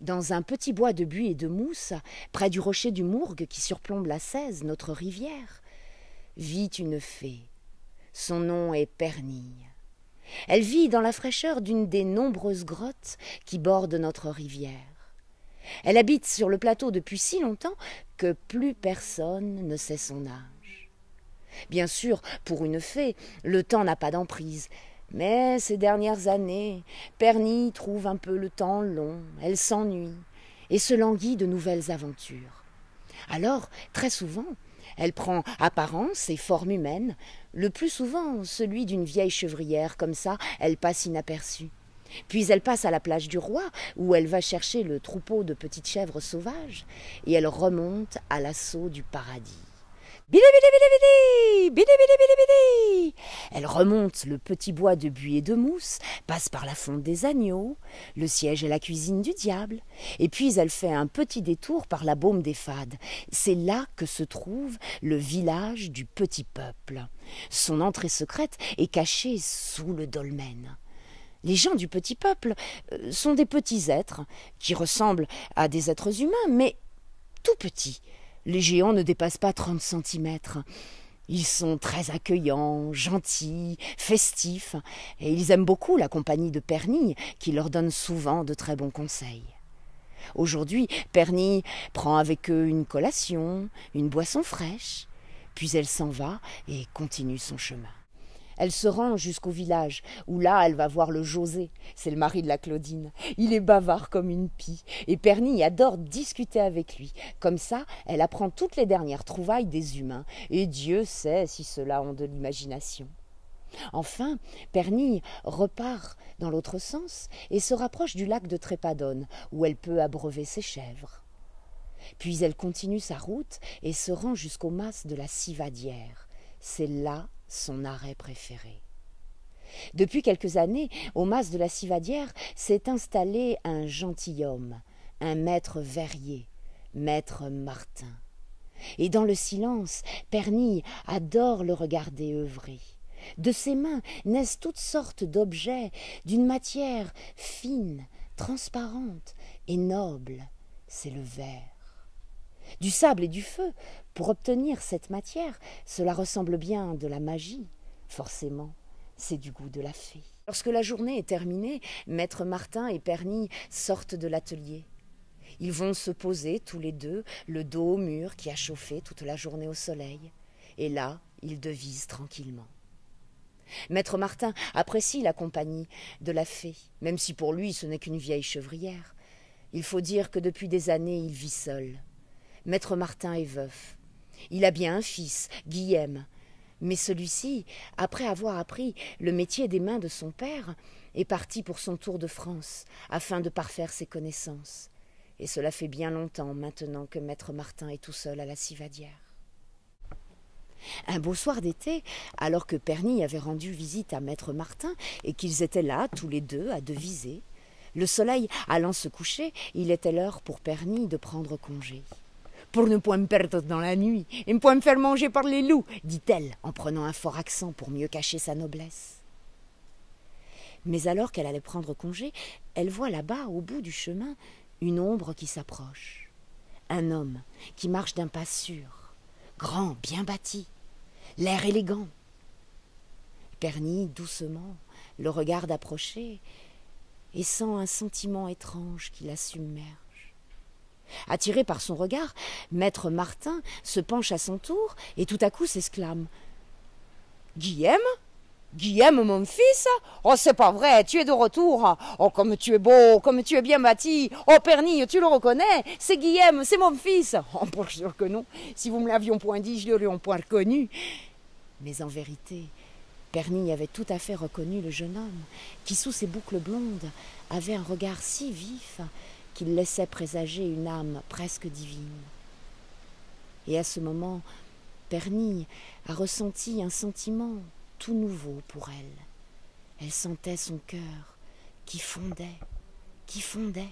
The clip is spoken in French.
Dans un petit bois de buis et de mousse, près du rocher du Mourgue qui surplombe la Cèze, notre rivière, vit une fée. Son nom est Pernille. Elle vit dans la fraîcheur d'une des nombreuses grottes qui bordent notre rivière. Elle habite sur le plateau depuis si longtemps que plus personne ne sait son âge. Bien sûr, pour une fée, le temps n'a pas d'emprise. Mais ces dernières années, Pernille trouve un peu le temps long, elle s'ennuie et se languit de nouvelles aventures. Alors, très souvent, elle prend apparence et forme humaine, le plus souvent celui d'une vieille chevrière, comme ça elle passe inaperçue. Puis elle passe à la plage du Roi, où elle va chercher le troupeau de petites chèvres sauvages, et elle remonte à l'assaut du paradis. Bidi bidi bidi bidi, bidi bidi bidi bidi. Elle remonte le petit bois de buis et de mousse, passe par la fonte des agneaux, le siège et la cuisine du diable, et puis elle fait un petit détour par la baume des fades. C'est là que se trouve le village du petit peuple. Son entrée secrète est cachée sous le dolmen. Les gens du petit peuple sont des petits êtres qui ressemblent à des êtres humains, mais tout petits. Les géants ne dépassent pas 30 centimètres. Ils sont très accueillants, gentils, festifs, et ils aiment beaucoup la compagnie de Pernille, qui leur donne souvent de très bons conseils. Aujourd'hui, Pernille prend avec eux une collation, une boisson fraîche, puis elle s'en va et continue son chemin. Elle se rend jusqu'au village, où là elle va voir le José, c'est le mari de la Claudine. Il est bavard comme une pie, et Pernille adore discuter avec lui. Comme ça, elle apprend toutes les dernières trouvailles des humains, et Dieu sait si ceux-là ont de l'imagination. Enfin, Pernille repart dans l'autre sens et se rapproche du lac de Trépadone, où elle peut abreuver ses chèvres. Puis elle continue sa route et se rend jusqu'au mas de la Civadière. C'est là son arrêt préféré. Depuis quelques années, au mas de la Civadière s'est installé un gentilhomme, un maître verrier, maître Martin. Et dans le silence, Pernille adore le regarder œuvrer. De ses mains naissent toutes sortes d'objets d'une matière fine, transparente et noble. C'est le verre. Du sable et du feu, pour obtenir cette matière, cela ressemble bien de la magie. Forcément, c'est du goût de la fée. Lorsque la journée est terminée, maître Martin et Pernille sortent de l'atelier. Ils vont se poser tous les deux, le dos au mur qui a chauffé toute la journée au soleil. Et là, ils devisent tranquillement. Maître Martin apprécie la compagnie de la fée, même si pour lui ce n'est qu'une vieille chevrière. Il faut dire que depuis des années, il vit seul. Maître Martin est veuf. Il a bien un fils, Guillaume, mais celui-ci, après avoir appris le métier des mains de son père, est parti pour son tour de France, afin de parfaire ses connaissances. Et cela fait bien longtemps maintenant que Maître Martin est tout seul à la Civadière. Un beau soir d'été, alors que Pernille avait rendu visite à Maître Martin et qu'ils étaient là, tous les deux, à deviser, le soleil allant se coucher, il était l'heure pour Pernille de prendre congé. « Pour ne point me perdre dans la nuit et ne point me faire manger par les loups, dit-elle en prenant un fort accent pour mieux cacher sa noblesse. Mais alors qu'elle allait prendre congé, elle voit là-bas, au bout du chemin, une ombre qui s'approche. Un homme qui marche d'un pas sûr, grand, bien bâti, l'air élégant. Pernille, doucement, le regarde approcher et sent un sentiment étrange qui la submerge. Attiré par son regard, maître Martin se penche à son tour et tout à coup s'exclame « Guillaume ? Guillaume, mon fils ? Oh, c'est pas vrai, tu es de retour. Oh, comme tu es beau, comme tu es bien bâti. Oh, Pernille, tu le reconnais ? C'est Guillaume, c'est mon fils. Oh, pour sûr que non. Si vous me l'aviez point dit, je ne l'aurais point reconnu. » Mais en vérité, Pernille avait tout à fait reconnu le jeune homme, qui, sous ses boucles blondes, avait un regard si vif qu'il laissait présager une âme presque divine. Et à ce moment, Pernille a ressenti un sentiment tout nouveau pour elle. Elle sentait son cœur qui fondait, qui fondait.